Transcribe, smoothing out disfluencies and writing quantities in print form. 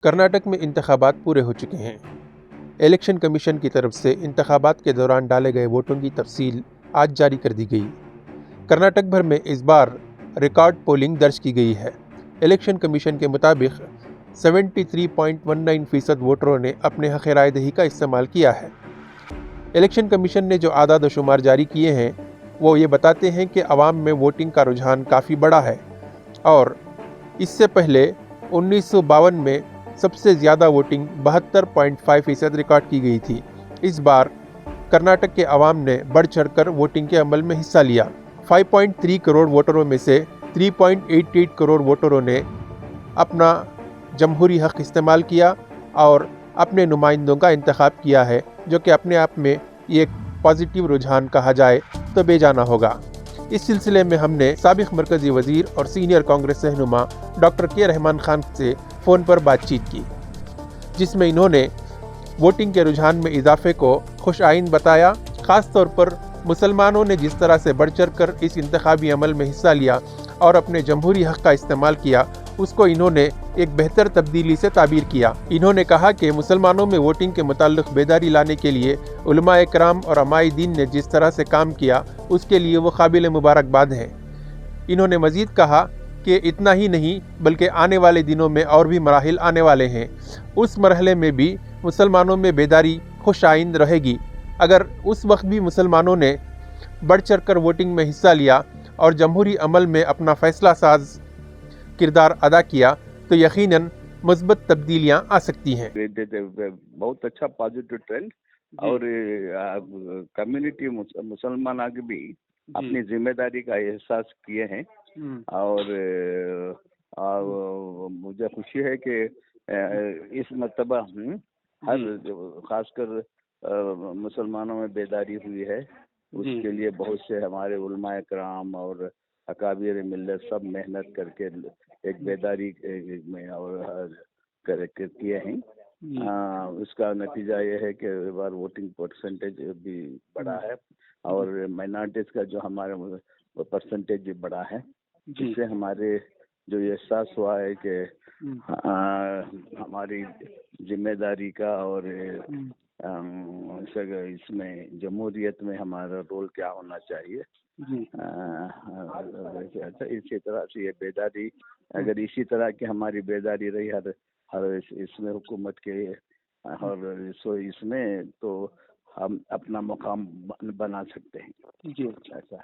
کرناٹک میں انتخابات پورے ہو چکے ہیں۔ الیکشن کمیشن کی طرف سے انتخابات کے دوران ڈالے گئے ووٹوں کی تفصیل آج جاری کر دی گئی۔ کرناٹک بھر میں اس بار ریکارڈ پولنگ درج کی گئی ہے۔ الیکشن کمیشن کے مطابق 73.19% ووٹروں نے اپنے حق رائے دہی کا استعمال کیا ہے۔ الیکشن کمیشن نے جو اعداد و شمار جاری کیے ہیں وہ یہ بتاتے ہیں کہ عوام میں ووٹنگ کا رجحان کافی بڑا ہے اور اس سے پہلے 1952 میں سب سے زیادہ ووٹنگ 72.5% ریکارڈ کی گئی تھی۔ اس بار کرناٹک کے عوام نے بڑھ چڑھ کر ووٹنگ کے عمل میں حصہ لیا۔ 5.3 کروڑ ووٹروں میں سے 3.88 کروڑ ووٹروں نے اپنا جمہوری حق استعمال کیا اور اپنے نمائندوں کا انتخاب کیا ہے، جو کہ اپنے آپ میں ایک پازیٹیو رجحان کہا جائے تو بے جانا ہوگا۔ اس سلسلے میں ہم نے سابق مرکزی وزیر اور سینئر کانگریس رہنما ڈاکٹر کے رحمان خان سے فون پر بات چیت کی، جس میں انہوں نے ووٹنگ کے رجحان میں اضافے کو خوش آئند بتایا۔ خاص طور پر مسلمانوں نے جس طرح سے بڑھ چڑھ کر اس انتخابی عمل میں حصہ لیا اور اپنے جمہوری حق کا استعمال کیا، اس کو انہوں نے ایک بہتر تبدیلی سے تعبیر کیا۔ انہوں نے کہا کہ مسلمانوں میں ووٹنگ کے متعلق بیداری لانے کے لیے علماء کرام اور علماء دین نے جس طرح سے کام کیا، اس کے لیے وہ قابل مبارکباد ہیں۔ انہوں نے مزید کہا کہ اتنا ہی نہیں بلکہ آنے والے دنوں میں اور بھی مراحل آنے والے ہیں، اس مرحلے میں بھی مسلمانوں میں بیداری خوش آئند رہے گی۔ اگر اس وقت بھی مسلمانوں نے بڑھ چڑھ کر ووٹنگ میں حصہ لیا اور جمہوری عمل میں اپنا فیصلہ ساز کردار ادا کیا تو یقیناً مثبت تبدیلیاں آ سکتی ہیں۔ بہت اچھا پازیٹیو ٹرینڈ اور کمیونٹی مسلمان آگے بھی اپنی ذمہ داری کا احساس کیے ہیں اور مجھے خوشی ہے کہ اس مرتبہ ہر خاص کر مسلمانوں میں بیداری ہوئی ہے۔ اس کے لیے بہت سے ہمارے علماء کرام اور اکابر ملت سب محنت کر کے ایک بیداری میں اور کیے ہیں۔ اس کا نتیجہ یہ ہے کہ اس بار ووٹنگ پرسنٹیج بھی بڑا ہے اور مائنارٹیز کا جو ہمارا پرسنٹیج بھی بڑا ہے، جس سے ہمارے جو یہ احساس ہوا ہے کہ ہماری ذمہ داری کا اور اس میں جمہوریت میں ہمارا رول کیا ہونا چاہیے۔ اسی طرح سے یہ بیداری، اگر اسی طرح کی ہماری بیداری رہی ہر اس میں حکومت کے اور اس میں، تو ہم اپنا مقام بنا سکتے ہیں۔ ایسا